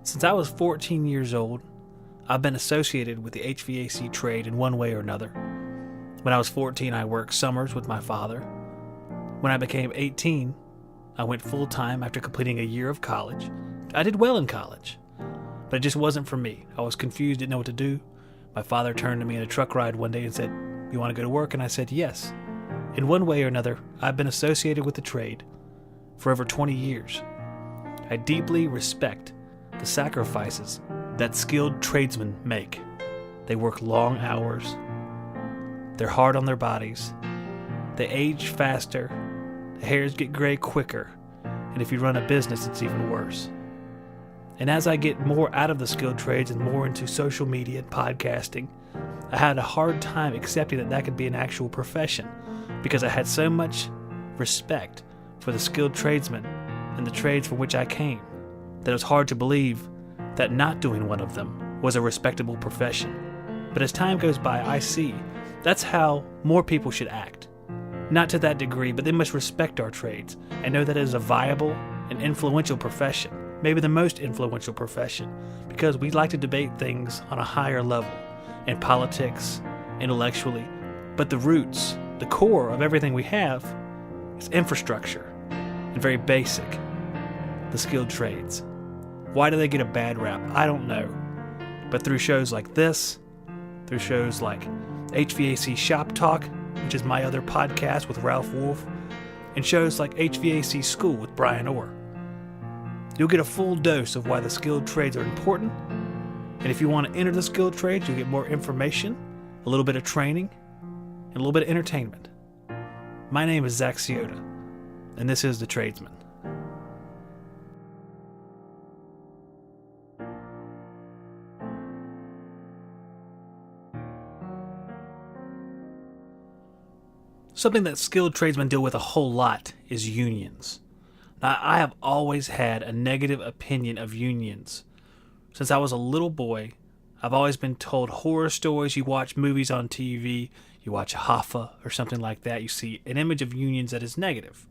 Since I was 14 years old, I've been associated with the HVAC trade in one way or another. When I was 14, I worked summers with my father. When I became 18, I went full-time after completing a year of college. I did well in college, but it just wasn't for me. I was confused, didn't know what to do. My father turned to me in a truck ride one day and said, "You want to go to work?" And I said, yes. In one way or another, I've been associated with the trade for over 20 years. I deeply respect the sacrifices that skilled tradesmen make. They work long hours. They're hard on their bodies. They age faster. The hairs get gray quicker. And if you run a business, it's even worse. And as I get more out of the skilled trades and more into social media and podcasting, I had a hard time accepting that that could be an actual profession because I had so much respect for the skilled tradesmen and the trades for which I came that it was hard to believe that not doing one of them was a respectable profession. But as time goes by, I see that's how more people should act. Not to that degree, but they must respect our trades and know that it is a viable and influential profession, maybe the most influential profession, because we like to debate things on a higher level in politics, intellectually, but the roots, the core of everything we have is infrastructure and very basic, the skilled trades. Why do they get a bad rap? I don't know. But through shows like this, through shows like HVAC Shop Talk, which is my other podcast with Ralph Wolf, and shows like HVAC School with Brian Orr, you'll get a full dose of why the skilled trades are important. And if you want to enter the skilled trades, you'll get more information, a little bit of training, and a little bit of entertainment. My name is Zack, and this is The Tradesman. Something that skilled tradesmen deal with a whole lot is unions. Now, I have always had a negative opinion of unions. Since I was a little boy, I've always been told horror stories. You watch movies on TV, you watch Hoffa or something like that, you see an image of unions that is negative.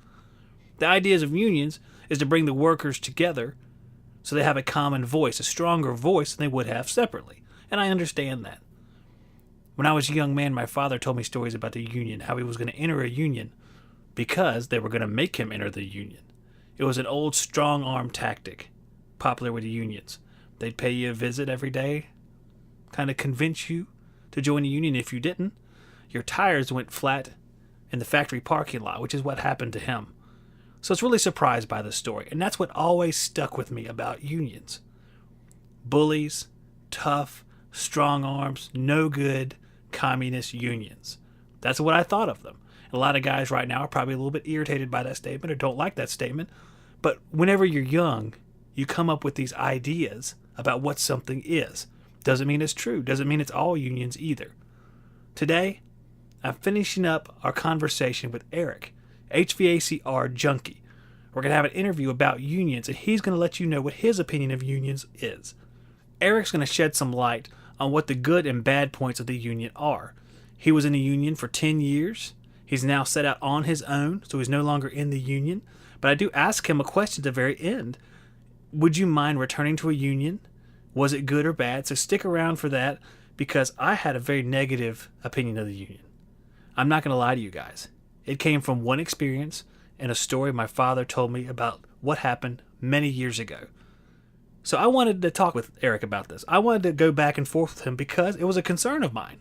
The ideas of unions is to bring the workers together so they have a common voice, a stronger voice than they would have separately. And I understand that. When I was a young man, my father told me stories about the union, how he was going to enter a union because they were going to make him enter the union. It was an old strong-arm tactic, popular with the unions. They'd pay you a visit every day, kind of convince you to join the union. If you didn't, your tires went flat in the factory parking lot, which is what happened to him. So I was really surprised by the story, and that's what always stuck with me about unions. Bullies, tough, strong arms, no good, communist unions. That's what I thought of them. And a lot of guys right now are probably a little bit irritated by that statement or don't like that statement. But whenever you're young, you come up with these ideas about what something is. Doesn't mean it's true. Doesn't mean it's all unions either. Today, I'm finishing up our conversation with Eric, HVACR Junky. We're going to have an interview about unions, and he's going to let you know what his opinion of unions is. Eric's going to shed some light on what the good and bad points of the union are. He was in the union for 10 years. He's now set out on his own, so he's no longer in the union. But I do ask him a question at the very end. Would you mind returning to a union? Was it good or bad? So stick around for that, because I had a very negative opinion of the union. I'm not going to lie to you guys. It came from one experience and a story my father told me about what happened many years ago. So I wanted to talk with Eric about this. I wanted to go back and forth with him because it was a concern of mine.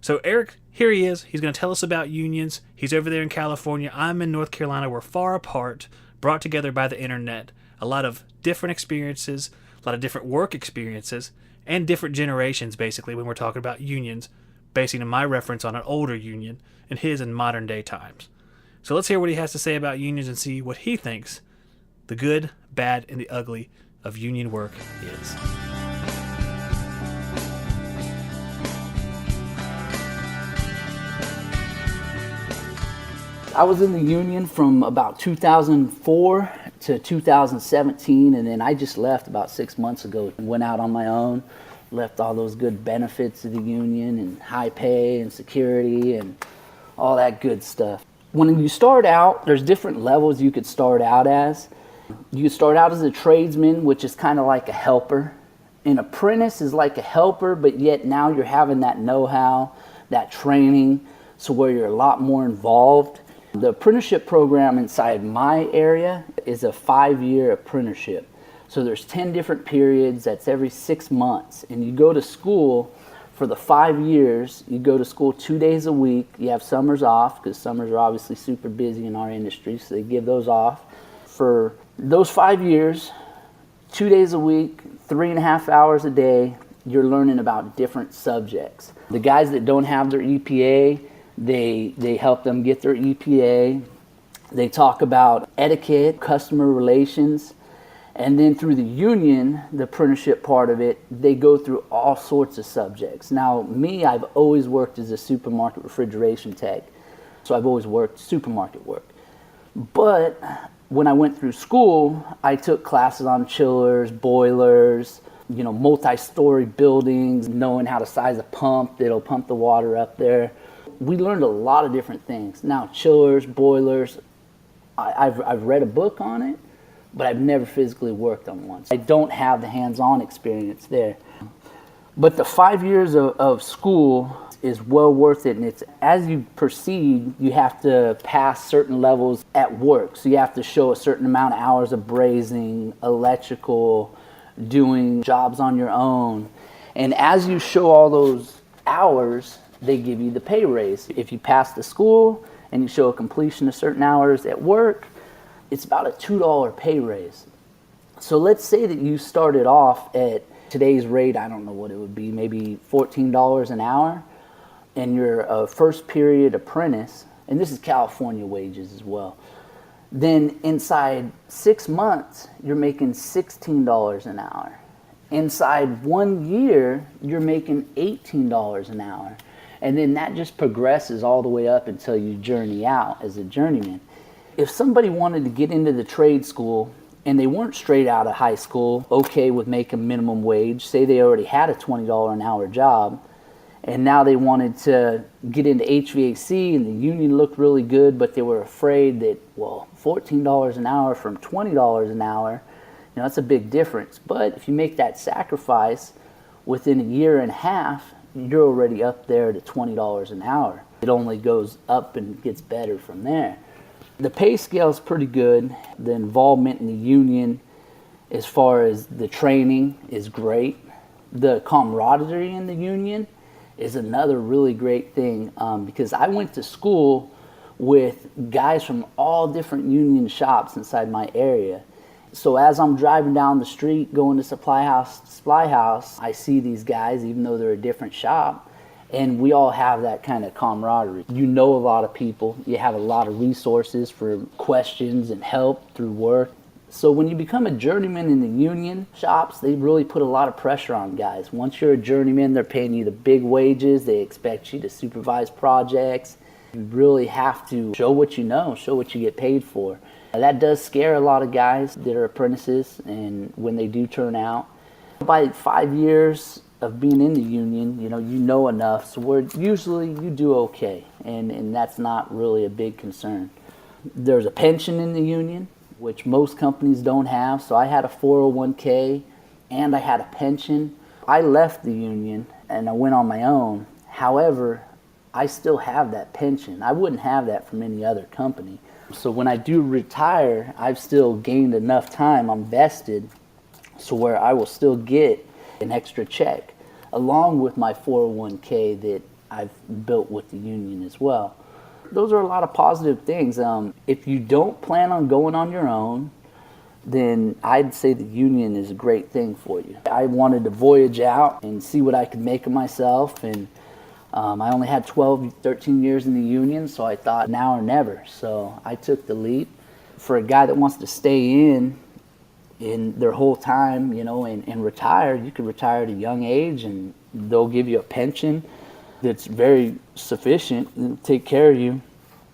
So Eric, here he is. He's going to tell us about unions. He's over there in California. I'm in North Carolina. We're far apart, brought together by the internet. A lot of different experiences, a lot of different work experiences, and different generations, basically, when we're talking about unions, basing my reference on an older union and his in modern day times. So let's hear what he has to say about unions and see what he thinks the good, bad, and the ugly of union work is. I was in the union from about 2004 to 2017, and then I just left about 6 months ago and went out on my own, left all those good benefits of the union and high pay and security and all that good stuff. When you start out, there's different levels you could start out as, You can start out as a tradesman, which is kind of like a helper. An apprentice is like a helper, but yet now you're having that know-how, that training, so where you're a lot more involved. The apprenticeship program inside my area is a 5-year apprenticeship. So there's 10 different periods, that's every 6 months. And you go to school for the 5 years, you go to school 2 days a week. You have summers off, because summers are obviously super busy in our industry, so they give those off. For those 5 years, 2 days a week, 3.5 hours a day, you're learning about different subjects. The guys that don't have their EPA, they help them get their EPA. They talk about etiquette, customer relations, and then through the union, the apprenticeship part of it, they go through all sorts of subjects. Now, me, I've always worked as a supermarket refrigeration tech, so I've always worked supermarket work. But when I went through school, I took classes on chillers, boilers, multi-story buildings, knowing how to size a pump that'll pump the water up there. We learned a lot of different things. Now, chillers, boilers, I've read a book on it, but I've never physically worked on one. I don't have the hands-on experience there. But the 5 years of school is well worth it, and it's as you proceed, you have to pass certain levels at work. So you have to show a certain amount of hours of brazing, electrical, doing jobs on your own. And as you show all those hours, they give you the pay raise. If you pass the school and you show a completion of certain hours at work, it's about a $2 pay raise. So let's say that you started off at today's rate, I don't know what it would be, maybe $14 an hour, and you're a first period apprentice, and this is California wages as well. Then inside 6 months, you're making $16 an hour. Inside 1 year, you're making $18 an hour. And then that just progresses all the way up until you journey out as a journeyman. If somebody wanted to get into the trade school and they weren't straight out of high school, okay with making minimum wage, say they already had a $20 an hour job, and now they wanted to get into HVAC and the union looked really good, but they were afraid that, well, $14 an hour from $20 an hour, that's a big difference. But if you make that sacrifice, within a year and a half, you're already up there to $20 an hour. It only goes up and gets better from there. The pay scale is pretty good. The involvement in the union as far as the training is great. The camaraderie in the union is another really great thing because I went to school with guys from all different union shops inside my area. So as I'm driving down the street going to supply house, I see these guys even though they're a different shop, and we all have that kind of camaraderie. You know a lot of people, you have a lot of resources for questions and help through work. So when you become a journeyman in the union shops, they really put a lot of pressure on guys. Once you're a journeyman, they're paying you the big wages, they expect you to supervise projects. You really have to show what you know, show what you get paid for. That does scare a lot of guys that are apprentices, and when they do turn out. By 5 years of being in the union, you know enough, so where usually you do okay, and that's not really a big concern. There's a pension in the union, which most companies don't have, so I had a 401k and I had a pension. I left the union and I went on my own. However, I still have that pension. I wouldn't have that from any other company. So when I do retire, I've still gained enough time, I'm vested, so where I will still get an extra check, along with my 401k that I've built with the union as well. Those are a lot of positive things. If you don't plan on going on your own, then I'd say the union is a great thing for you. I wanted to voyage out and see what I could make of myself, and I only had 13 years in the union, so I thought now or never. So I took the leap. For a guy that wants to stay in their whole time, and retire, you can retire at a young age, and they'll give you a pension that's very sufficient and take care of you.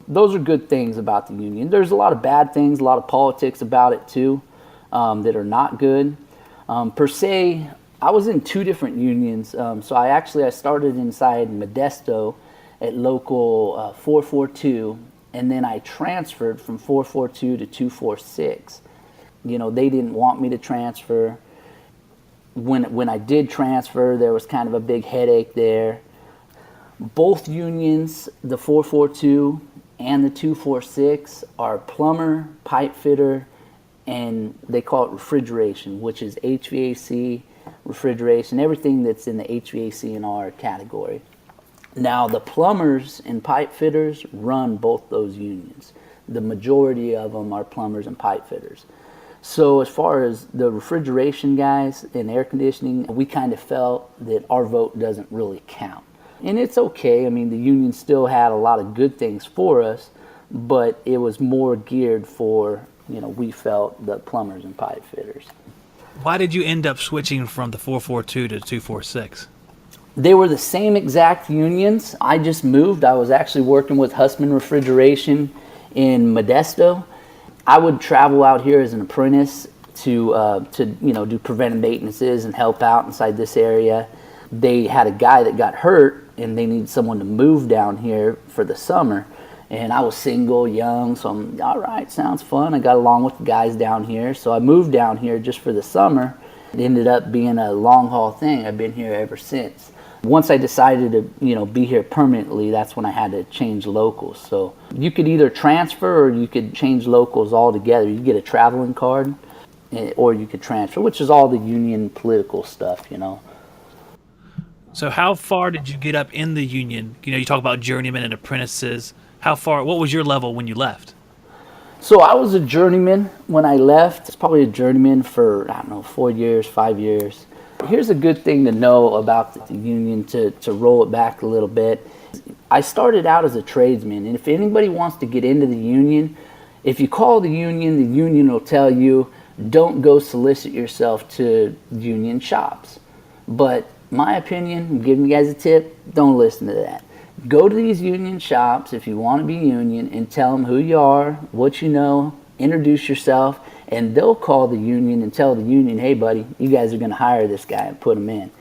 Those are good things about the union. There's a lot of bad things, a lot of politics about it too, that are not good. Per se, I was in 2 different unions. So I started inside Modesto at local 442, and then I transferred from 442 to 246. They didn't want me to transfer. When I did transfer, there was kind of a big headache there. Both unions, the 442 and the 246, are plumber, pipe fitter, and they call it refrigeration, which is HVAC, refrigeration, everything that's in the HVAC and R category. Now, the plumbers and pipe fitters run both those unions. The majority of them are plumbers and pipe fitters. So as far as the refrigeration guys and air conditioning, we kind of felt that our vote doesn't really count. And it's okay. I mean, the union still had a lot of good things for us, but it was more geared for, we felt, the plumbers and pipe fitters. Why did you end up switching from the 442 to 246? They were the same exact unions. I just moved. I was actually working with Hussman Refrigeration in Modesto. I would travel out here as an apprentice to do preventive maintenances and help out inside this area. They had a guy that got hurt, and they needed someone to move down here for the summer. And I was single, young, so I'm, all right, sounds fun. I got along with the guys down here, so I moved down here just for the summer. It ended up being a long haul thing. I've been here ever since. Once I decided to, be here permanently, that's when I had to change locals. So you could either transfer or you could change locals altogether. You get a traveling card, or you could transfer, which is all the union political stuff, So how far did you get up in the union? You talk about journeymen and apprentices. What was your level when you left? So I was a journeyman when I left. It's probably a journeyman for, 4 years, 5 years. Here's a good thing to know about the union, to roll it back a little bit. I started out as a tradesman, and if anybody wants to get into the union, if you call the union will tell you, don't go solicit yourself to union shops. But my opinion, I'm giving you guys a tip, don't listen to that. Go to these union shops if you want to be union and tell them who you are, what you know, introduce yourself, and they'll call the union and tell the union, hey buddy, you guys are going to hire this guy and put him in.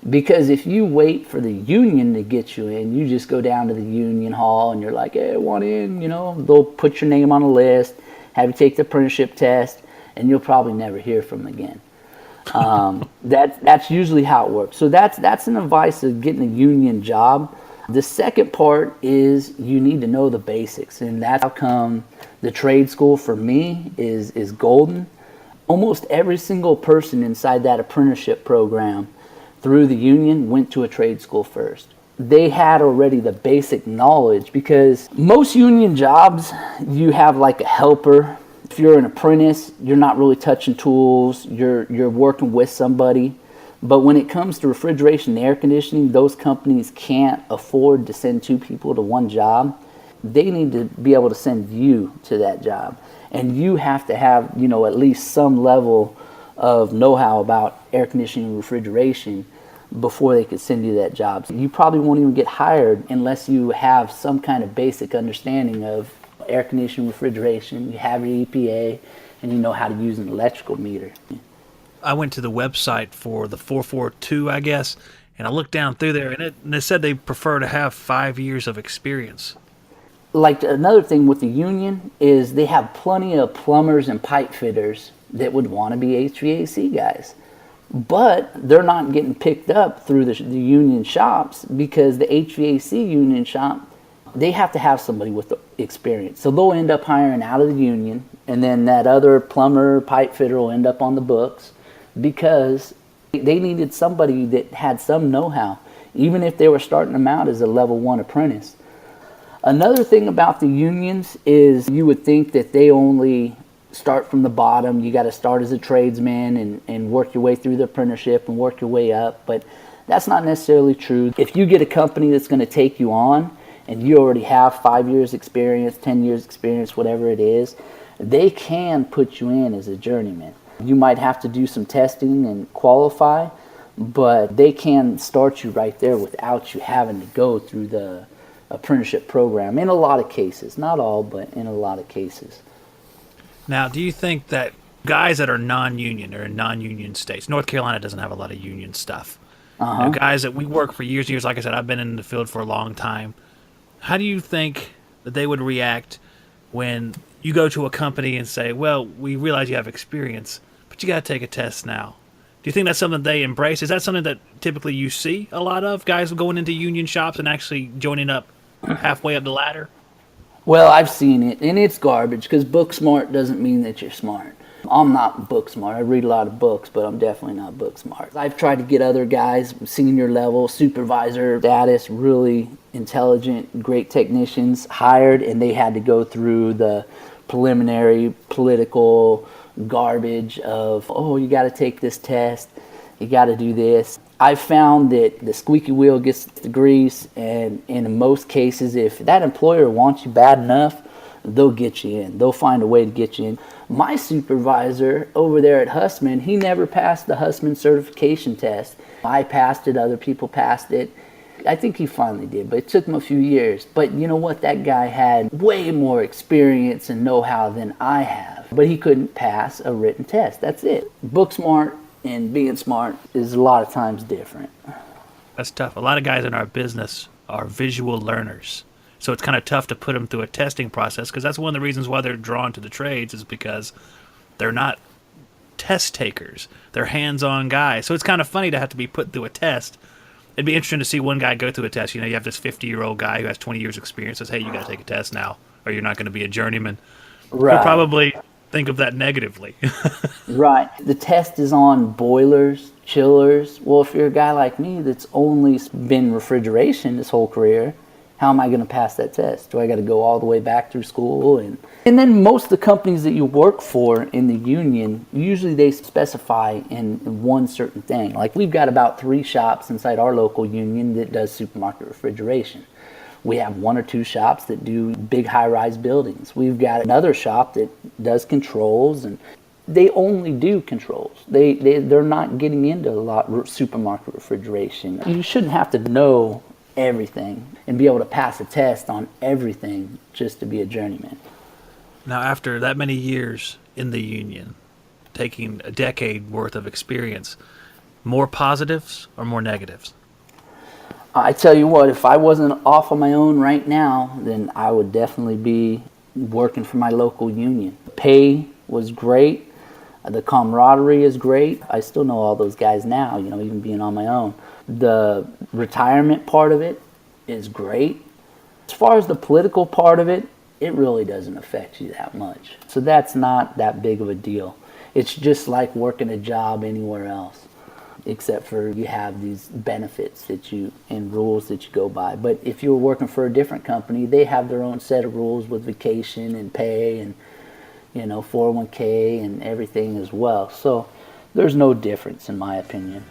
Because if you wait for the union to get you in, you just go down to the union hall and you're like, hey, I want in, they'll put your name on a list, have you take the apprenticeship test, and you'll probably never hear from them again. That's usually how it works. So that's an advice of getting a union job. The second part is you need to know the basics, and that's how come the trade school for me is golden. Almost every single person inside that apprenticeship program through the union went to a trade school first. They had already the basic knowledge, because most union jobs, you have like a helper. If you're an apprentice, you're not really touching tools, you're working with somebody. But when it comes to refrigeration and air conditioning, those companies can't afford to send two people to one job. They need to be able to send you to that job. And you have to have, at least some level of know-how about air conditioning and refrigeration before they could send you that job. So you probably won't even get hired unless you have some kind of basic understanding of air conditioning, refrigeration, you have your EPA, and you know how to use an electrical meter. I went to the website for the 442, I guess, and I looked down through there, and it said they prefer to have 5 years of experience. Like, another thing with the union is they have plenty of plumbers and pipe fitters that would want to be HVAC guys. But they're not getting picked up through the union shops, because the HVAC union shop, they have to have somebody with the experience. So they'll end up hiring out of the union, and then that other plumber, pipe fitter will end up on the books, because they needed somebody that had some know-how, even if they were starting them out as a level 1 apprentice. Another thing about the unions is you would think that they only start from the bottom. You got to start as a tradesman and work your way through the apprenticeship and work your way up, but that's not necessarily true. If you get a company that's going to take you on and you already have 5 years experience, 10 years experience, whatever it is, they can put you in as a journeyman. You might have to do some testing and qualify, but they can start you right there without you having to go through the apprenticeship program in a lot of cases. Not all, but in a lot of cases. Now, do you think that guys that are non-union or in non-union states, North Carolina doesn't have a lot of union stuff, guys that we work for years and years, like I said, I've been in the field for a long time, how do you think that they would react when you go to a company and say, well, we realize you have experience, but you got to take a test now. Do you think that's something they embrace? Is that something that typically you see a lot of guys going into union shops and actually joining up halfway up the ladder? Well, I've seen it, and it's garbage because book smart doesn't mean that you're smart. I'm not book smart. I read a lot of books, but I'm definitely not book smart. I've tried to get other guys, senior level, supervisor status, really intelligent, great technicians hired, and they had to go through the preliminary political garbage of, oh, you got to take this test, you got to do this. I've found that the squeaky wheel gets the grease, and in most cases, if that employer wants you bad enough, they'll get you in. They'll find a way to get you in. My supervisor over there at Hussman, he never passed the Hussman certification test. I passed it, other people passed it. I think he finally did, but it took him a few years. But you know what? That guy had way more experience and know-how than I have. But he couldn't pass a written test. That's it. Book smart and being smart is a lot of times different. That's tough. A lot of guys in our business are visual learners. So it's kind of tough to put them through a testing process, because that's one of the reasons why they're drawn to the trades, is because they're not test takers. They're hands-on guys. So it's kind of funny to have to be put through a test. It'd be interesting to see one guy go through a test. You know, you have this 50-year-old guy who has 20 years experience, says, hey, you got to take a test now, or you're not going to be a journeyman. Right. He'll probably think of that negatively. Right. The test is on boilers, chillers. Well, if you're a guy like me that's only been refrigeration this whole career, how am I going to pass that test? Do I got to go all the way back through school? And then most of the companies that you work for in the union, usually they specify in one certain thing. Like we've got about 3 shops inside our local union that does supermarket refrigeration. We have 1 or 2 shops that do big high-rise buildings. We've got another shop that does controls, and they only do controls. They're not getting into a lot of supermarket refrigeration. You shouldn't have to know everything and be able to pass a test on everything just to be a journeyman. Now, after that many years in the union, taking a decade worth of experience, more positives or more negatives? I tell you what, if I wasn't off on my own right now, then I would definitely be working for my local union. Pay was great. The camaraderie is great. I still know all those guys now, you know, even being on my own. The retirement part of it is great. As far as the political part of it, it really doesn't affect you that much. So that's not that big of a deal. It's just like working a job anywhere else, except for you have these benefits that you and rules that you go by. But if you're working for a different company, they have their own set of rules with vacation and pay and, you know, 401k and everything as well. So there's no difference in my opinion.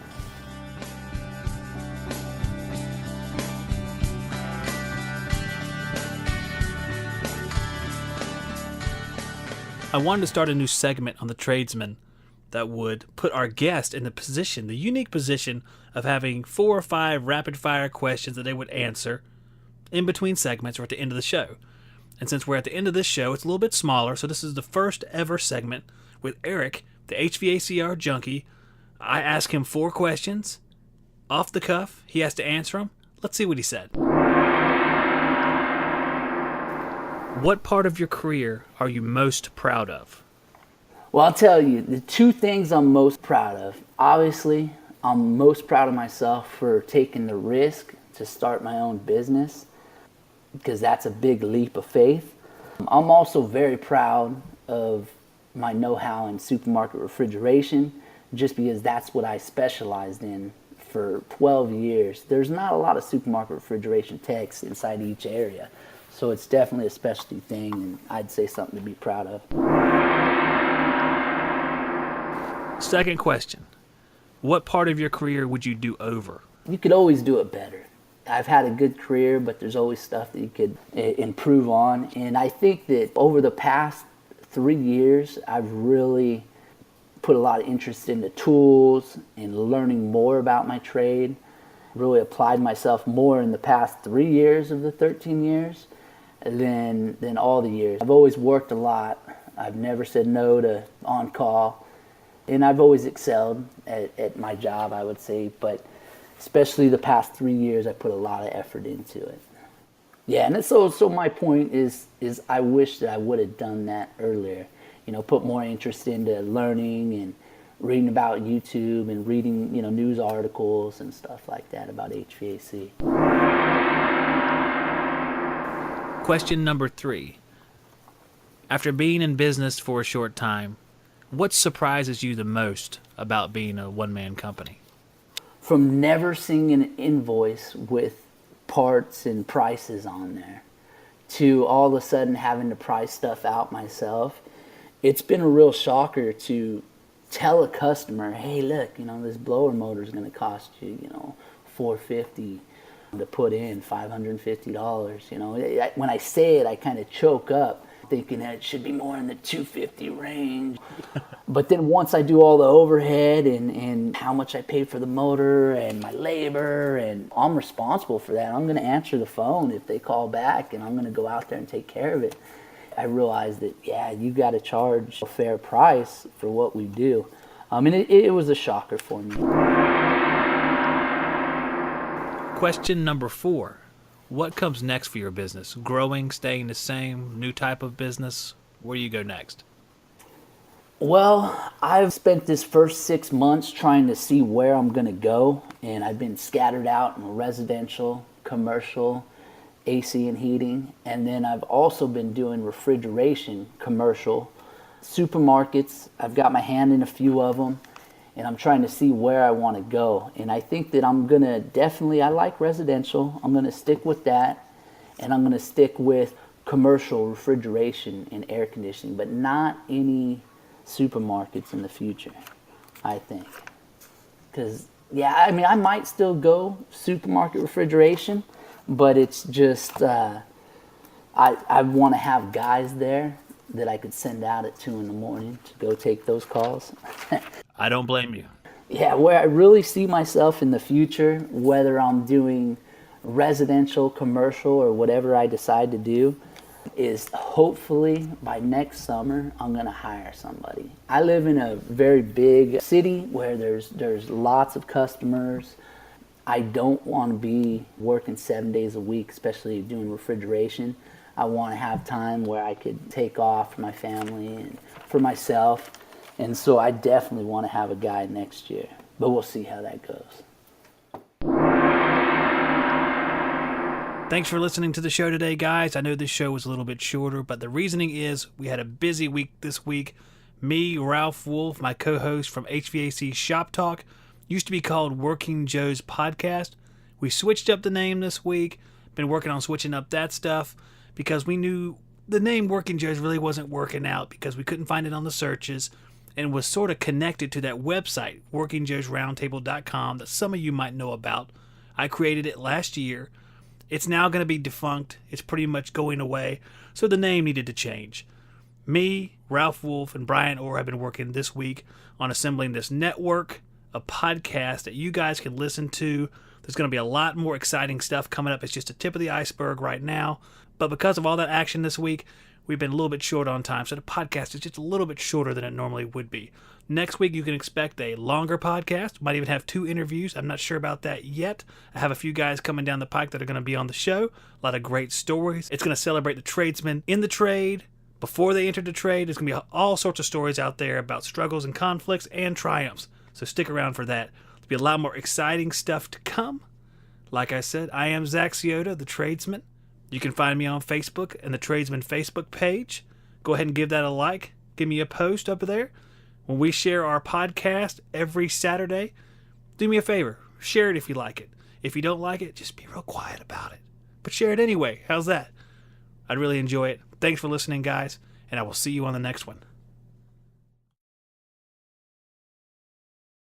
I wanted to start a new segment on the Tradesman that would put our guest in the unique position of having 4 or 5 rapid-fire questions that they would answer in between segments or at the end of the show. And since we're at the end of this show, it's a little bit smaller, so this is the first ever segment with Eric, the HVACR junkie. I ask him 4 questions. Off the cuff, he has to answer them. Let's see what he said. What part of your career are you most proud of? Well, I'll tell you, the 2 things I'm most proud of. Obviously, I'm most proud of myself for taking the risk to start my own business, because that's a big leap of faith. I'm also very proud of my know-how in supermarket refrigeration, just because that's what I specialized in for 12 years. There's not a lot of supermarket refrigeration techs inside each area. So it's definitely a specialty thing, and I'd say something to be proud of. Second question. What part of your career would you do over? You could always do it better. I've had a good career, but there's always stuff that you could improve on. And I think that over the past 3 years, I've really put a lot of interest into tools and learning more about my trade. Really applied myself more in the past 3 years of the 13 years. Than all the years. I've always worked a lot. I've never said no to on-call. And I've always excelled at my job, I would say. But especially the past 3 years, I put a lot of effort into it. Yeah, and so my point is I wish that I would have done that earlier. Put more interest into learning and reading about YouTube and reading, news articles and stuff like that about HVAC. Question number 3. After being in business for a short time, what surprises you the most about being a one-man company? From never seeing an invoice with parts and prices on there to all of a sudden having to price stuff out myself, it's been a real shocker to tell a customer, hey, look, this blower motor is going to cost you, $450 to put in, $550. When I say it, I kind of choke up, thinking that it should be more in the $250 range. But then once I do all the overhead and how much I paid for the motor and my labor, and I'm responsible for that. I'm going to answer the phone if they call back, and I'm going to go out there and take care of it. I realized that, you got to charge a fair price for what we do. It was a shocker for me. Question number 4. What comes next for your business? Growing, staying the same, new type of business? Where do you go next? Well, I've spent this first 6 months trying to see where I'm going to go, and I've been scattered out in residential, commercial, AC and heating, and then I've also been doing refrigeration, commercial, supermarkets. I've got my hand in a few of them, and I'm trying to see where I want to go. And I think that I'm going to I like residential. I'm going to stick with that, and I'm going to stick with commercial refrigeration and air conditioning, but not any supermarkets in the future, I think. Because, I might still go supermarket refrigeration, but it's just, I want to have guys there that I could send out at 2 a.m. to go take those calls. I don't blame you. Yeah, where I really see myself in the future, whether I'm doing residential, commercial, or whatever I decide to do, is hopefully by next summer, I'm going to hire somebody. I live in a very big city where there's lots of customers. I don't want to be working 7 days a week, especially doing refrigeration. I want to have time where I could take off for my family and for myself. And so I definitely want to have a guy next year, but we'll see how that goes. Thanks for listening to the show today, guys. I know this show was a little bit shorter, but the reasoning is we had a busy week this week. Me, Ralph Wolf, my co-host from HVAC Shop Talk, used to be called Working Joe's Podcast. We switched up the name this week. Been working on switching up that stuff because we knew the name Working Joe's really wasn't working out because we couldn't find it on the searches and was sort of connected to that website, workingjoesroundtable.com, that some of you might know about. I created it last year. It's now going to be defunct. It's pretty much going away, so the name needed to change. Me, Ralph Wolf, and Brian Orr have been working this week on assembling this network, a podcast that you guys can listen to. There's going to be a lot more exciting stuff coming up. It's just the tip of the iceberg right now. But because of all that action this week, we've been a little bit short on time, so the podcast is just a little bit shorter than it normally would be. Next week, you can expect a longer podcast. Might even have 2 interviews. I'm not sure about that yet. I have a few guys coming down the pike that are going to be on the show. A lot of great stories. It's going to celebrate the tradesmen in the trade, before they entered the trade. There's going to be all sorts of stories out there about struggles and conflicts and triumphs. So stick around for that. There'll be a lot more exciting stuff to come. Like I said, I am Zack, the tradesman. You can find me on Facebook and the Tradesman Facebook page. Go ahead and give that a like. Give me a post up there. When we share our podcast every Saturday, do me a favor. Share it if you like it. If you don't like it, just be real quiet about it. But share it anyway. How's that? I'd really enjoy it. Thanks for listening, guys, and I will see you on the next one.